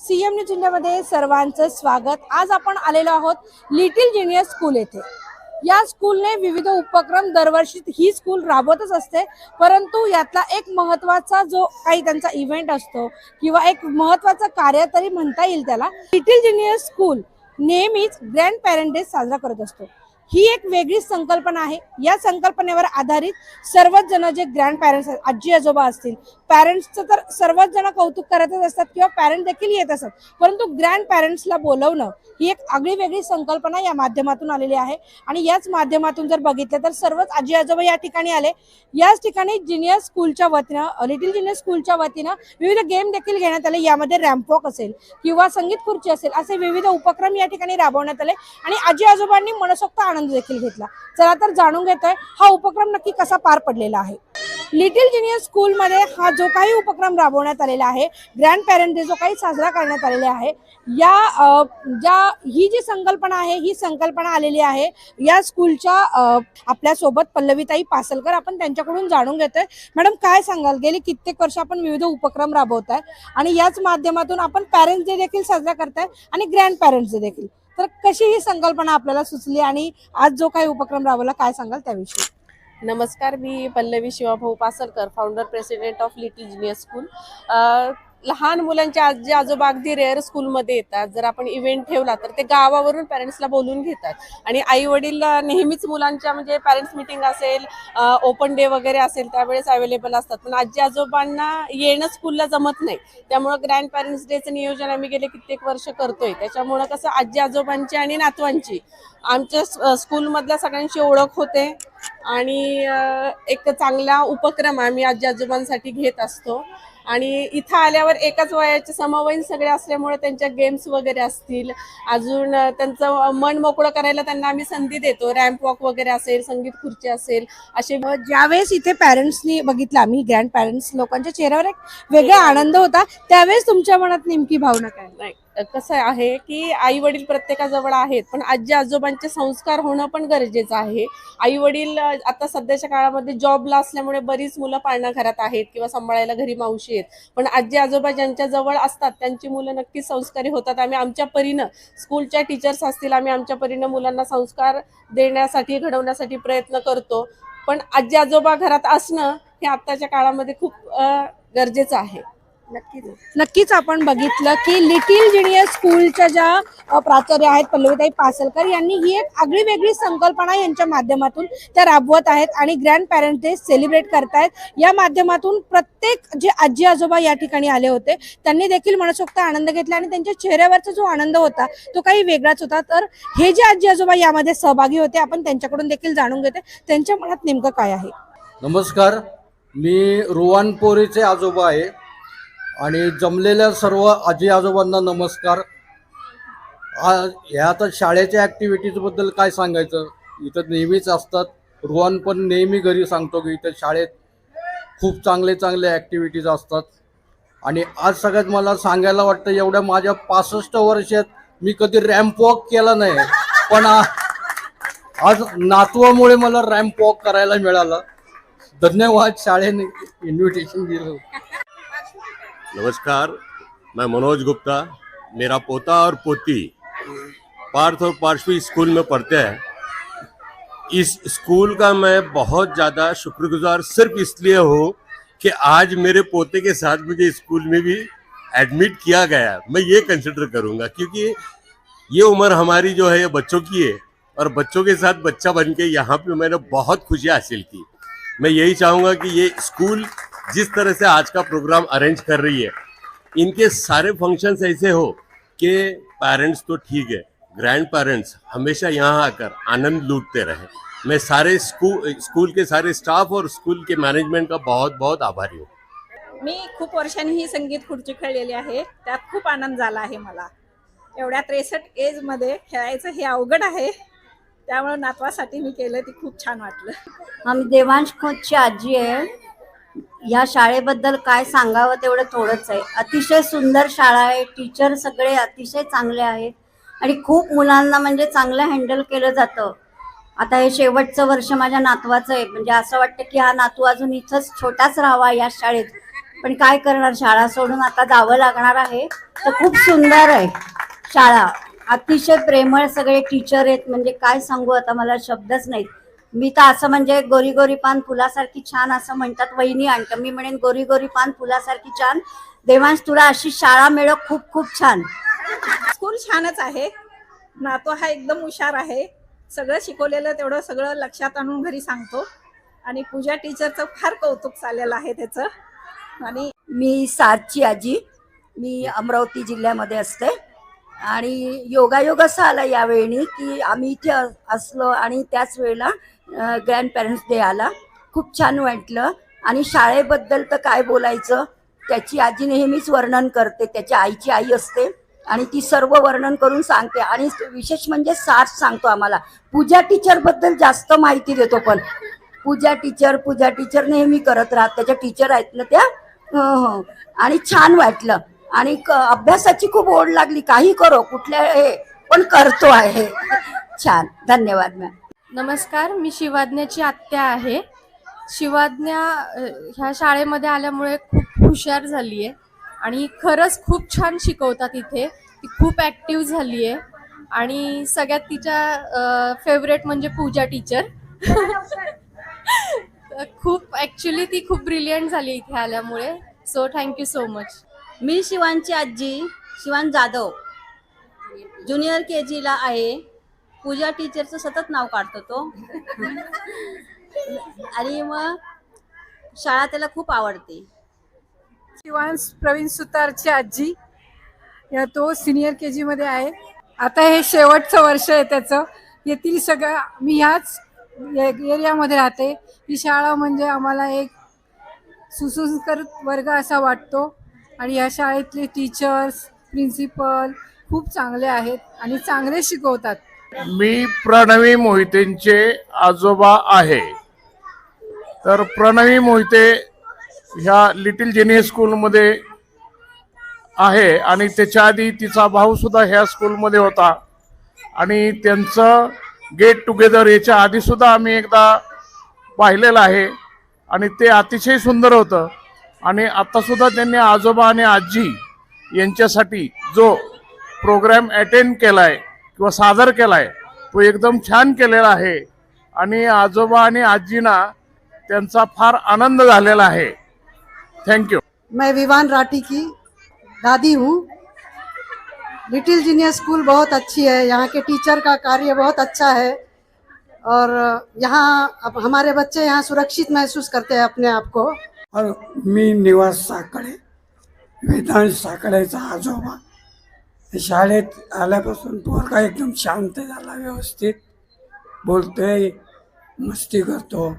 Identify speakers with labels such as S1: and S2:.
S1: CM news इंडियामध्ये सर्वांचं स्वागत। आज आपण आलेलो आहोत लिटिल जीनियस स्कूल येथे। या स्कूलने विविध उपक्रम दरवर्षी ही स्कूल राबवतच असते, परंतु यातला एक महत्त्वाचा जो काही त्यांचा इव्हेंट असतो किंवा एक महत्त्वाचं कार्य तरी म्हणता येईल त्याला, लिटिल जीनियस स्कूल नेहमीच ग्रँड पॅरेंट डे साजरा करत असतो। ही एक वेगळी संकल्पना आहे। या संकल्पनेवर आधारित सर्वच जण जे ग्रँड पॅरेंट्स आजी आजोबा असतील, पॅरेंट्सचं तर सर्वच जण कौतुक करतच असतात किंवा पॅरेंट देखील येत असतात, परंतु ग्रँड पॅरेंट्सला बोलवणं ही एक आगळी वेगळी संकल्पना या माध्यमातून आलेली आहे। आणि याच माध्यमातून जर बघितलं तर सर्वच आजी आजोबा या ठिकाणी आले। याच ठिकाणी जीनियस स्कूलच्या वतीनं, लिटिल जीनियस स्कूलच्या वतीनं विविध गेम देखील घेण्यात आले। यामध्ये रॅम्प वॉक असेल किंवा संगीत खुर्ची असेल, असे विविध उपक्रम या ठिकाणी राबवण्यात आले आणि आजी आजोबांनी मनसोक्त आनंद देखील घेतला। चला तर जाणून घेतोय हा उपक्रम नक्की कसा पार पडलेला आहे। लिटिल जीनियस स्कूल मध्ये हा जो काही उपक्रम राबवण्यात आलेला आहे, ग्रँड पॅरेंट डे जो काही साजरा करण्यात आलेला आहे, ही जी संकल्पना आहे ही संकल्पना आलेली आहे या स्कूलच्या आपल्या सोबत पल्लवीताई पासलकर। आपण त्यांच्याकडून जाणून घेतोय। मॅडम, काय सांगाल, गेली कित्येक वर्ष आपण विविध उपक्रम राबवताय आणि याच माध्यमातून आपण पॅरेंट्स डे देखील साजरा करताय आणि ग्रँड पॅरेंट्स डे देखील, तर कशी ही संकल्पना आपल्याला सुचली आणि आज जो काही उपक्रम राबवला, काय सांगाल त्याविषयी?
S2: नमस्कार, मी Pallavi Shivabhau Pasalkar, founder president of little genius school. लहान मुलांचे आजी आजोबा अगदी रेअर स्कूलमध्ये येतात। जर आपण इव्हेंट ठेवला तर ते गावावरून पॅरेंट्सला बोलून घेतात आणि आई वडील नेहमीच मुलांच्या म्हणजे पॅरेंट्स मीटिंग असेल, ओपन डे वगैरे असेल त्यावेळेस अवेलेबल असतात, पण आजी आजोबांना येणं स्कूलला जमत नाही। त्यामुळे ग्रँड पॅरेंट्स डेचं नियोजन आम्ही गेले कित्येक वर्ष करतोय। त्याच्यामुळे कसं आजी आजोबांची आणि नातवांची आमच्या स्कूलमधल्या सगळ्यांची ओळख होते आणि एक चांगला उपक्रम आम्ही आजी आजोबांसाठी घेत असतो। आणि इथं आल्यावर एकाच वयाचे समवयीन सगळे असल्यामुळे त्यांच्या गेम्स वगैरे असतील, अजून त्यांचं मन मोकळं करायला त्यांना आम्ही संधी देतो। रॅम्प वॉक वगैरे असेल, संगीत खुर्ची असेल, असे
S1: ज्यावेळेस इथे पॅरेंट्सनी बघितलं, आम्ही ग्रँड पॅरेंट्स लोकांच्या चेहऱ्यावर एक वेगळा आनंद होता, त्यावेळेस तुमच्या मनात नेमकी भावना काय?
S2: नाही, कसं आहे की आई वडील प्रत्येकाजवळ आहेत, पण आजी आजोबांचे संस्कार होणं पण गरजेचं आहे। आई वडील आता सध्याच्या काळामध्ये जॉबला असल्यामुळे बरीच मुलं पाळणाघरात आहेत किंवा सांभाळायला घरी मावशी आहेत, पण आजी आजोबा ज्यांच्या जवळ असतात त्यांची मुलं नक्कीच संस्कारी होतात। आम्ही आमच्या परीनं, स्कूलच्या टीचर्स असतील, आम्ही आमच्या परीनं मुलांना संस्कार देण्यासाठी, घडवण्यासाठी प्रयत्न करतो। पण आजी आजोबा घरात असणं हे आत्ताच्या काळामध्ये खूप गरजेचं आहे।
S1: नक्कीच आपण बघितलं की लिटिल जीनियस स्कूलच्या ज्या प्राचार्य आहेत पल्लवीताई पासलकर यांनी ही एक आगळी वेगळी संकल्पना यांच्या माध्यमातून त्या राबवत आहेत आणि ग्रँड पॅरेंट डे सेलिब्रेट करतायत। या माध्यमातून प्रत्येक जे आजी आजोबा या ठिकाणी आले होते त्यांनी देखील मनसोक्त आनंद घेतला आणि त्यांच्या चेहऱ्यावरचा जो आनंद होता तो काही वेगळाच होता। तर हे जे आजी आजोबा यामध्ये सहभागी होते, आपण त्यांच्याकडून देखील जाणून घेते त्यांच्या मनात नेमकं काय आहे।
S3: नमस्कार, मी रुवानपोरीचे आजोबा आहे आणि जमलेल्या सर्व आजी आजोबांना नमस्कार। ह्या आता शाळेच्या ॲक्टिव्हिटीजबद्दल काय सांगायचं, इथं नेहमीच असतात। रुवान पण नेहमी घरी सांगतो की इथं शाळेत खूप चांगले चांगले ॲक्टिव्हिटीज असतात। आणि आज सगळ्यात मला सांगायला वाटतं, एवढ्या माझ्या 65 वर्षात मी कधी रॅम्प वॉक केला नाही, पण आज नातवामुळे मला रॅम्प वॉक करायला मिळालं। धन्यवाद, शाळेने इन्व्हिटेशन दिलं।
S4: नमस्कार, मैं मनोज गुप्ता, मेरा पोता और पोती पार्थ और पार्श्वी स्कूल में पढ़ते हैं। इस स्कूल का मैं बहुत ज़्यादा शुक्रगुजार सिर्फ इसलिए हूँ कि आज मेरे पोते के साथ मुझे स्कूल में भी एडमिट किया गया। मैं ये कंसिडर करूँगा क्योंकि ये उम्र हमारी जो है ये बच्चों की है और बच्चों के साथ बच्चा बन के यहाँ पे मैंने बहुत खुशियाँ हासिल की। मैं यही चाहूँगा कि ये स्कूल जिस तरह से आज का प्रोग्राम अरेंज कर रही है, इनके सारे फंक्शंस ऐसे हो कि पेरेंट्स तो ठीक है, ग्रैंड पेरेंट्स हमेशा यहाँ आकर आनंद लूटते रहे। मैं सारे स्कूल के सारे स्टाफ और स्कूल के मैनेजमेंट का बहुत बहुत आभारी हूँ।
S5: मी खूप वर्षांनी ही संगीत खुर्ची खेळलेली आहे, त्यात खूप आनंद झाला आहे मला। एवढ्या 63 एजमध्ये खेळायचं हे अवघड आहे, त्यामुळे नातवासाठी मी केलं, ती खूप छान वाटलं।
S6: आम्ही देवांश खोतची आजी आहे। या शाळेबद्दल काय सांगावं तेवढं थोडंच आहे। अतिशय सुंदर शाळा आहे, टीचर सगळे अतिशय चांगले आहेत आणि खूप मुलांना म्हणजे चांगलं हँडल केलं जातं। आता हे शेवटचं वर्ष माझ्या नातवाचं आहे, म्हणजे असं वाटतं की हा नातू अजून इथंच छोटाच राहावा या शाळेत, पण काय करणार, शाळा सोडून आता जावं लागणार आहे. तर खूप सुंदर आहे शाळा, अतिशय प्रेमळ सगळे टीचर आहेत, म्हणजे काय सांगू आता, मला शब्दच नाहीत. मी तर असं म्हणजे गोरी गोरी पान फुलासारखी छान असं म्हणतात वहिनी आणतं, मी म्हणेन गोरी गोरी पान फुलासारखी छान. देवांश तुला अशी शाळा मिळो, खूप खूप छान.
S5: स्कूल छानच आहे. नातू हा एकदम हुशार आहे. सगळं शिकवलेलं तेवढं सगळं लक्षात आणून घरी सांगतो. आणि पूजा टीचरचं फार कौतुक चाललेलं आहे त्याचं. आणि
S6: मी सातची आजी, मी अमरावती जिल्ह्यामध्ये असते. आणि योगायोग असा आला यावेळी की आम्ही इथे असलो आणि त्याच वेळेला ग्रँड पॅरेंट्स डे आला. खूप छान वाटलं. आणि शाळेबद्दल तर काय बोलायचं, त्याची आजी नेहमीच वर्णन करते, त्याच्या आईची आई असते आणि ती सर्व वर्णन करून सांगते. आणि विशेष म्हणजे साथ सांगतो आम्हाला. पूजा टीचरबद्दल जास्त माहिती देतो, पण पूजा टीचर नेहमी करत राहत, त्याच्या टीचर आहेत ना त्या. हो. आणि छान वाटलं. आणि अभ्यासाची खूप ओढ लागली, काही करो कुठल्या हे पण करतो आहे. छान, धन्यवाद मॅम.
S7: नमस्कार, मी शिवाज्ञाची आत्या आहे. शिवाज्ञा ह्या शाळेमध्ये आल्यामुळे खूप हुशार झाली आहे आणि खरंच खूप छान शिकवतात इथे. ती खूप ॲक्टिव्ह झाली आहे आणि सगळ्यात तिच्या फेवरेट म्हणजे पूजा टीचर. खूप ॲक्च्युली ती खूप ब्रिलियंट झाली इथे आल्यामुळे. So thank you so much.
S8: मी शिवांची आजी, शिवान जाधव, ज्युनियर KG आहे. पूजा टीचरचं सतत नाव काढतो तो. आणि मग शाळा त्याला खूप आवडते.
S1: शिवांश प्रवीण सुतारची आजी, तो सिनियर KG मध्ये आहे. आता हे शेवटचं वर्ष आहे त्याचं. येथील सगळं, मी ह्याच एरियामध्ये राहते. ही शाळा म्हणजे आम्हाला एक सुसंस्कृत वर्ग असा वाटतो. आणि या शाळेतले टीचर्स, प्रिन्सिपल खूप चांगले आहेत आणि चांगले शिकवतात.
S9: मी प्रणवी मोहितेंचे आजोबा आहे. तर प्रणवी मोहिते ह्या लिटिल जेनियस स्कूलमध्ये आहे आणि त्याच्या आधी तिचा भाऊ सुद्धा ह्या स्कूलमध्ये होता. आणि त्यांचं गेट टुगेदर याच्या आधी सुद्धा आम्ही एकदा पाहिलेलं आहे आणि ते अतिशय सुंदर होतं. आणि आता सुद्धा त्यांनी आजोबा आणि आजी यांच्यासाठी जो प्रोग्राम अटेंड केलाय किंवा सादर केलाय तो एकदम छान केलेला आहे. आणि आजोबा आणि आजींना त्यांचा फार आनंद झालेला आहे. थँक्यू.
S10: मैं विवान राठी की दादी हूँ. लिटिल जीनियस स्कूल बहुत अच्छी है. यहाँ के टीचर का कार्य बहुत अच्छा है और यहाँ अब हमारे बच्चे यहाँ सुरक्षित महसूस करते हैं अपने आप को.
S11: और मी निवास साकडे, वेदांश साकडेचा आजोबा. शाळेत आल्यापासून पोरगा एकदम शांत झाला, व्यवस्थित बोलतोय, मस्ती करतो.